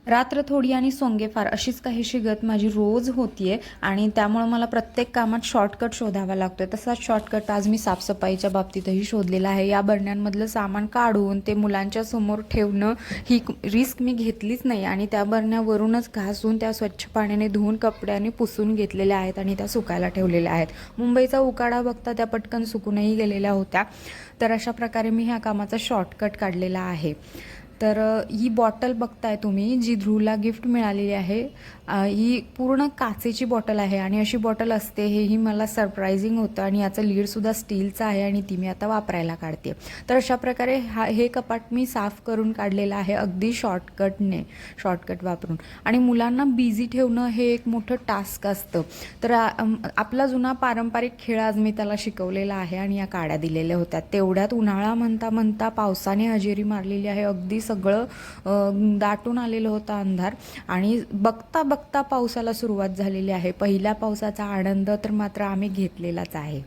रात्र थोडी आणि सोंगे फार अशीच काहीशी गत माझी रोज होतीये आणि त्यामुळे मला प्रत्येक कामात शॉर्टकट शोधावा लागतोय. तसाच शॉर्टकट आज मी साफसफाईच्या बाबतीतही शोधलेला आहे. या बरण्यांमधलं सामान काढून ते मुलांच्या समोर ठेवणं ही रिस्क मी घेतलीच नाही आणि त्या बरण्यावरूनच घासून त्या स्वच्छ पाण्याने धुवून कपड्याने पुसून घेतलेल्या आहेत आणि त्या सुकायला ठेवलेल्या आहेत. मुंबईचा उकाडा बघता त्या पटकन सुकूनही गेलेल्या होत्या. तर अशा प्रकारे मी ह्या कामाचा शॉर्टकट काढलेला आहे. तर ही बॉटल बघताय तुम्ही जी ध्रुवला गिफ्ट मिळालेली आहे. ही पूर्ण काचेची बॉटल आहे आणि अशी बॉटल असते हेही मला सरप्रायझिंग होतं आणि याचं लीडसुद्धा स्टीलचं आहे आणि ती मी आता वापरायला काढते. तर अशा प्रकारे हे कपाट मी साफ करून काढलेलं आहे अगदी शॉर्टकट वापरून. आणि मुलांना बिझी ठेवणं हे एक मोठं टास्क असतं. तर आपला जुना पारंपरिक खेळ आज मी त्याला शिकवलेला आहे आणि या काड्या दिलेल्या होत्या. तेवढ्यात उन्हाळा म्हणता म्हणता पावसाने हजेरी मारलेली आहे. अगदी सगळं दाटून आलेलं होतं अंधार आणि बघता बघता पावसाला सुरुवात झालेली आहे. पहिल्या पावसाचा आनंद तर मात्र आम्ही घेतलेलाच आहे.